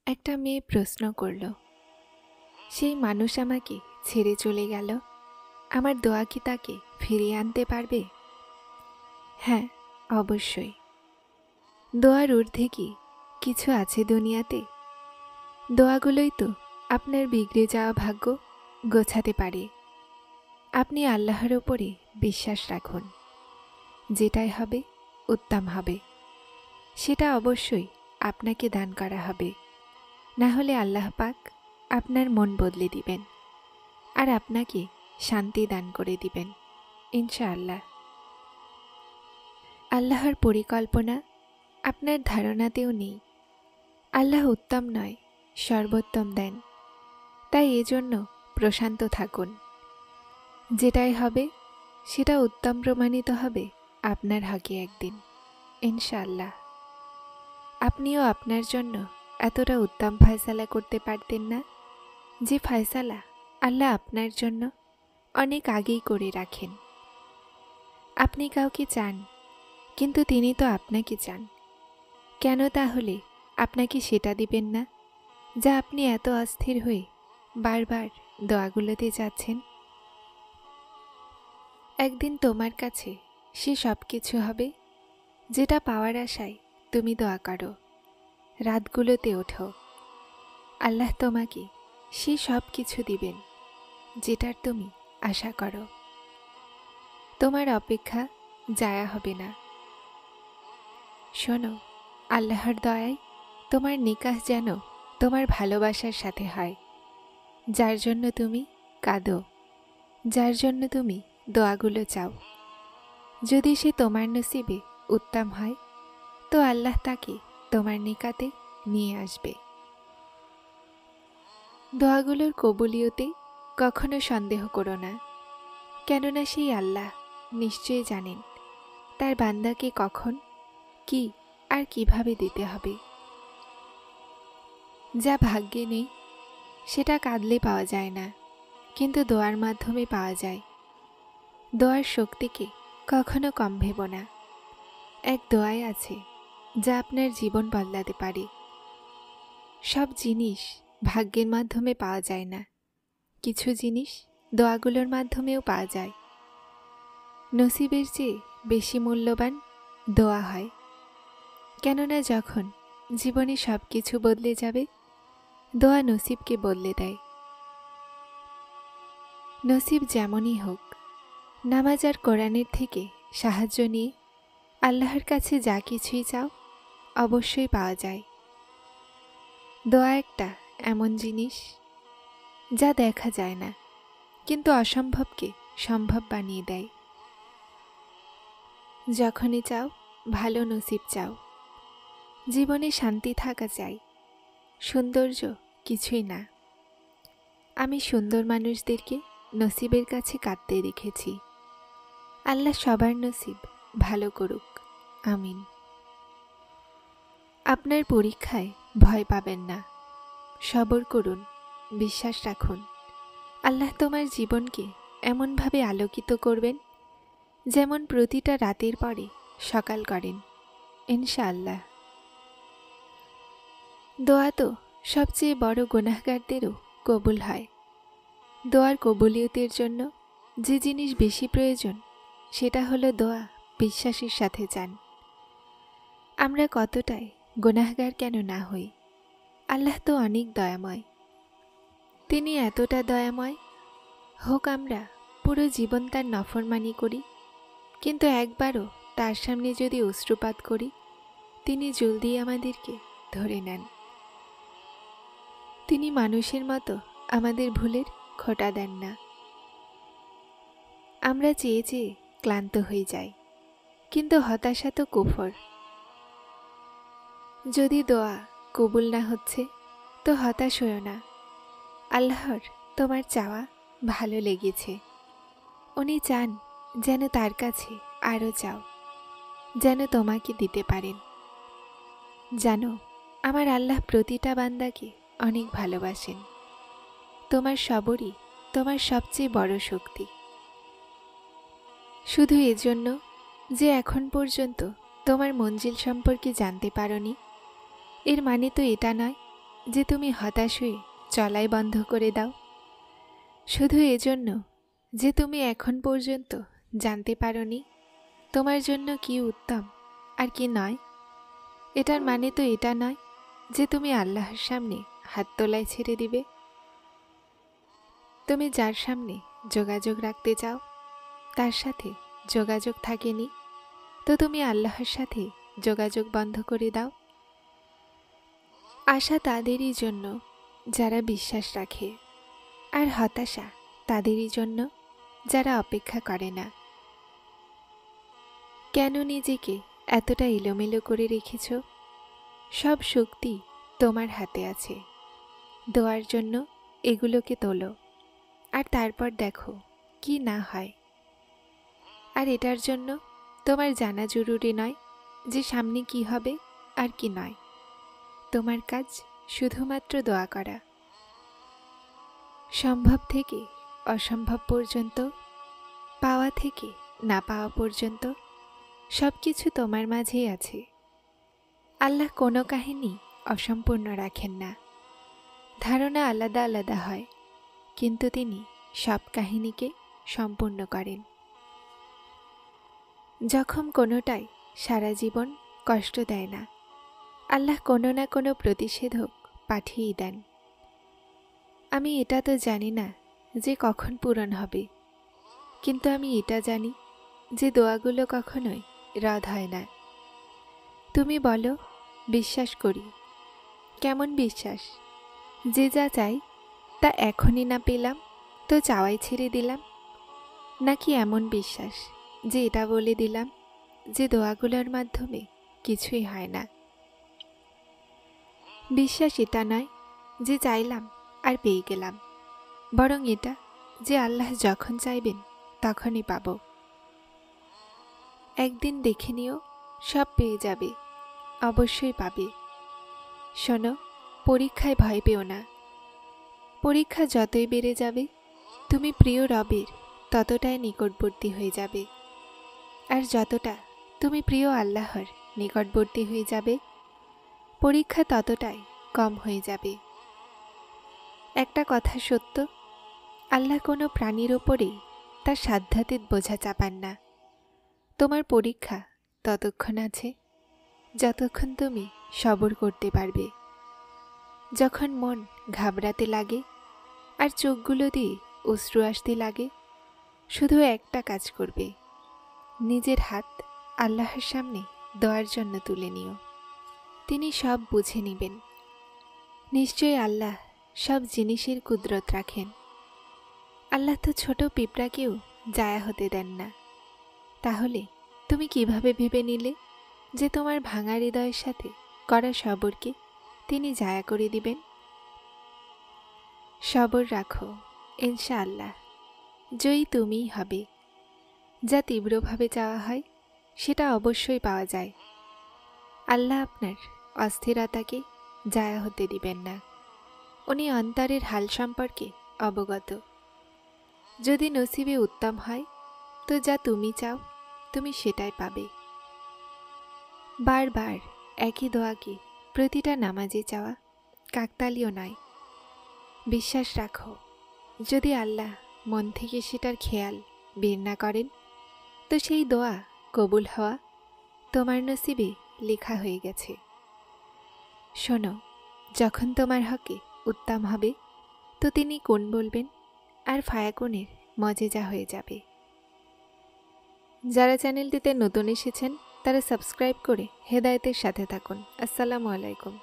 একটা মেয়ে প্রশ্ন করল, সেই মানুষ আমাকে ছেড়ে চলে গেল, আমার দোয়া কি তাকে ফিরিয়ে আনতে পারবে? হ্যাঁ, অবশ্যই। দোয়ার ঊর্ধ্বে কি কিছু আছে দুনিয়াতে? দোয়াগুলোই তো আপনার বিগড়ে যাওয়া ভাগ্য গোছাতে পারে। আপনি আল্লাহর ওপরে বিশ্বাস রাখুন, যেটাই হবে উত্তম হবে, সেটা অবশ্যই আপনাকে দান করা হবে। না হলে আল্লাহ পাক আপনার মন বদলে দিবেন আর আপনাকে শান্তি দান করে দিবেন ইনশাআল্লাহ। আল্লাহর পরিকল্পনা আপনার ধারণাতেও নেই। আল্লাহ উত্তম নয়, সর্বোত্তম দেন। তাই এজন্য প্রশান্ত থাকুন। যেটাই হবে সেটা উত্তম প্রমাণিত হবে আপনার হকে একদিন ইনশাআল্লাহ। আপনিও আপনার জন্য এতটা উত্তম ফয়সালা করতে পারতেন না, যে ফয়সালা আল্লাহ আপনার জন্য অনেক আগেই করে রাখেন। আপনি কাউকে চান, কিন্তু তিনি তো আপনাকে চান। কেন তাহলে আপনাকে সেটা দিবেন না যা আপনি এত অস্থির হয়ে বারবার দোয়াগুলোতে যাচ্ছেন? একদিন তোমার কাছে সে সব কিছু হবে যেটা পাওয়ার আশায় তুমি দোয়া করো, রাতগুলোতে ওঠো। আল্লাহ তোমাকে সে সব কিছু দিবেন যেটার তুমি আশা করো। তোমার অপেক্ষা জায়া হবে না। শোনো, আল্লাহর দয়ায় তোমার নিকাহ যেন তোমার ভালোবাসার সাথে হয়, যার জন্য তুমি কাঁদো, যার জন্য তুমি দোয়াগুলো চাও। যদি সে তোমার নসিবে উত্তম হয়, তো আল্লাহ তাকে তোমার নিকাতে নিয়ে আসবে। দোয়াগুলোর কবুলিয়তে কখনো সন্দেহ করো না, কেননা সেই আল্লাহ নিশ্চয়ই জানেন তার বান্দাকে কখন, কি আর কিভাবে দিতে হবে। যা ভাগ্যে নেই সেটা কাঁদলে পাওয়া যায় না, কিন্তু দোয়ার মাধ্যমে পাওয়া যায়। দোয়ার শক্তিকে কখনো কম ভেবো না। এক দোয়াই আছে যা আপনার জীবন বদলাতে পারে। সব জিনিস ভাগ্যের মাধ্যমে পাওয়া যায় না, কিছু জিনিস দোয়াগুলোর মাধ্যমেও পাওয়া যায়। নসিবের চেয়ে বেশি মূল্যবান দোয়া হয়, কেননা যখন জীবনে সব কিছু বদলে যাবে, দোয়া নসিবকে বদলে দেয়। নসিব যেমনই হোক, নামাজ আর কোরআনের থেকে সাহায্য নিয়ে আল্লাহর কাছে যা কিছুই চাও অবশ্যই পাওয়া যায়। দোয়া একটা এমন জিনিস যা দেখা যায় না, কিন্তু অসম্ভবকে সম্ভব বানিয়ে দেয়। যখনই চাও ভালো নসিব চাও, জীবনে শান্তি থাকা চাই, সৌন্দর্য কিছুই না। আমি সুন্দর মানুষদেরকে নসিবের কাছে কাঁদতে দেখেছি। আল্লাহ সবার নসিব ভালো করুক, আমিন। আপনার পরীক্ষায় ভয় পাবেন না, সবর করুন, বিশ্বাস রাখুন। আল্লাহ তোমার জীবনকে এমনভাবে আলোকিত করবেন যেমন প্রতিটা রাতের পরে সকাল করেন ইনশাআল্লাহ। দোয়া তো সবচেয়ে বড় গুনাহগারদেরও কবুল হয়। দোয়ার কবুলিয়তের জন্য যে জিনিস বেশি প্রয়োজন সেটা হলো দোয়া বিশ্বাসের সাথে চান। আমরা কতটাই গুনাহগার কেন না হই, আল্লাহ তো অনেক দয়াময়। তিনি এতটা দয়াময় হোক আমরা পুরো জীবন তার নফরমানি করি, কিন্তু একবারও তার সামনে যদি অশ্রুপাত করি, তিনি জলদি আমাদেরকে ধরে নেন। তিনি মানুষের মতো আমাদের ভুলের খোঁটা দেন না। আমরা চেয়ে চেয়ে ক্লান্ত হয়ে যাই, কিন্তু হতাশা তো কুফর। যদি দোয়া কবুল না হচ্ছে তো হতাশ হও না। আল্লাহর তোমার চাওয়া ভালো লেগেছে। উনি চান যেন তার কাছে আরও চাও, যেন তোমাকে দিতে পারেন। জানো, আমার আল্লাহ প্রতিটা বান্দাকে অনেক ভালোবাসেন। তোমার সবরই তোমার সবচেয়ে বড় শক্তি। শুধু এজন্য যে এখন পর্যন্ত তোমার মঞ্জিল সম্পর্কে জানতে পারোনি, এর মানে তো এটা নয় যে তুমি হতাশ হয়ে চলাই বন্ধ করে দাও? শুধু এজন্য যে তুমি এখন পর্যন্ত জানতে পারোনি তোমার জন্য কি উত্তম আর কি নয়? এটার মানে তো এটা নয় যে তুমি আল্লাহর সামনে হাত তোলায় ছেড়ে দিবে। তুমি যার সামনে যোগাযোগ রাখতে চাও তার সাথে যোগাযোগ থাকেনি, তো তুমি আল্লাহর সাথে যোগাযোগ বন্ধ করে দাও। আশা তাদেরই জন্য যারা বিশ্বাস রাখে, আর হতাশা তাদেরই জন্য যারা অপেক্ষা করে না। কেন নিজেকে এতটা এলোমেলো করে রেখেছ? সব শক্তি তোমার হাতে আছে। দোয়ার জন্য এগুলোকে তোলো, আর তারপর দেখো কি না হয়। আর এটার জন্য তোমার জানা জরুরি নয় যে সামনে কি হবে আর কি নয়। তোমার কাজ শুধুমাত্র দোয়া করা। সম্ভব থেকে অসম্ভব পর্যন্ত, পাওয়া থেকে না পাওয়া পর্যন্ত সব কিছু তোমার মাঝেই আছে। আল্লাহ কোনো কাহিনী অসম্পূর্ণ রাখেন না। ধারণা আলাদা আলাদা হয়, কিন্তু তিনি সব কাহিনীকে সম্পূর্ণ করেন। যখন কোনোটাই সারা জীবন কষ্ট দেয় না, আল্লাহ কোনো না কোনো প্রতিষেধক পাঠিয়েই দেন। আমি এটা তো জানি না যে কখন পূরণ হবে, কিন্তু আমি এটা জানি যে দোয়াগুলো কখনোই রদ হয় না। তুমি বলো বিশ্বাস করি। কেমন বিশ্বাস? যে যা চাই তা এখনই না পেলাম তো চাওয়াই ছেড়ে দিলাম? নাকি এমন বিশ্বাস যে এটা বলে দিলাম যে দোয়াগুলোর মাধ্যমে কিছুই হয় না? বিশ্বাস এটা নয় যে চাইলাম আর পেয়ে গেলাম, বরং এটা যে আল্লাহ যখন চাইবেন তখনই পাব। একদিন দেখে নিও, সব পেয়ে যাবে, অবশ্যই পাবে। শোনো, পরীক্ষায় ভয় পেও না। পরীক্ষা যতই বেড়ে যাবে তুমি প্রিয় রবের ততটাই নিকটবর্তী হয়ে যাবে, আর যতটা তুমি প্রিয় আল্লাহর নিকটবর্তী হয়ে যাবে পরীক্ষা ততটাই কম হয়ে যাবে। একটা কথা সত্য, আল্লাহ কোনো প্রাণীর ওপরেই তার সাধ্যাতীত বোঝা চাপান না। তোমার পরীক্ষা ততক্ষণ আছে যতক্ষণ তুমি সবর করতে পারবে। যখন মন ঘাবড়াতে লাগে আর চোখগুলো দিয়ে অশ্রু আসতে লাগে, শুধু একটা কাজ করবে, নিজের হাত আল্লাহর সামনে দোয়ার জন্য তুলে নিও। তিনি সব বুঝে নেবেন। নিশ্চয়ই আল্লাহ সব জিনিসের কুদরত রাখেন। আল্লাহ তো ছোট পিঁপড়াকেও জায়া হতে দেন না। তাহলে তুমি কিভাবে ভেবে নিলে যে তোমার ভাঙা হৃদয়ের সাথে করা সবরকে তিনি জায়া করে দিবেন? সবর রাখো, ইনশাআল্লাহ জয়ী তুমিই হবে। যা তীব্রভাবে চাওয়া হয় সেটা অবশ্যই পাওয়া যায়। আল্লাহ আপনার অস্থিরতাকে জায়া হতে দিবেন না। উনি অন্তরের হাল সম্পর্কে অবগত। যদি নসিবে উত্তম হয় তো যা তুমি চাও তুমি সেটাই পাবে। বারবার একই দোয়াকে প্রতিটা নামাজে চাওয়া কাকতালীয় নয়। বিশ্বাস রাখো, যদি আল্লাহ মন থেকে সেটার খেয়াল বের না করেন তো সেই দোয়া কবুল হওয়া তোমার নসিবে লেখা হয়ে গেছে। শোনো, যখন তোমার হকে উত্তম হবে তো তিনি কোন বলবেন আর ফায়াকুনের মজেজা হয়ে যাবে। যারা চ্যানেলটিতে নতুন এসেছেন তারা সাবস্ক্রাইব করে হেদায়েতের সাথে থাকুন। আসসালামু আলাইকুম।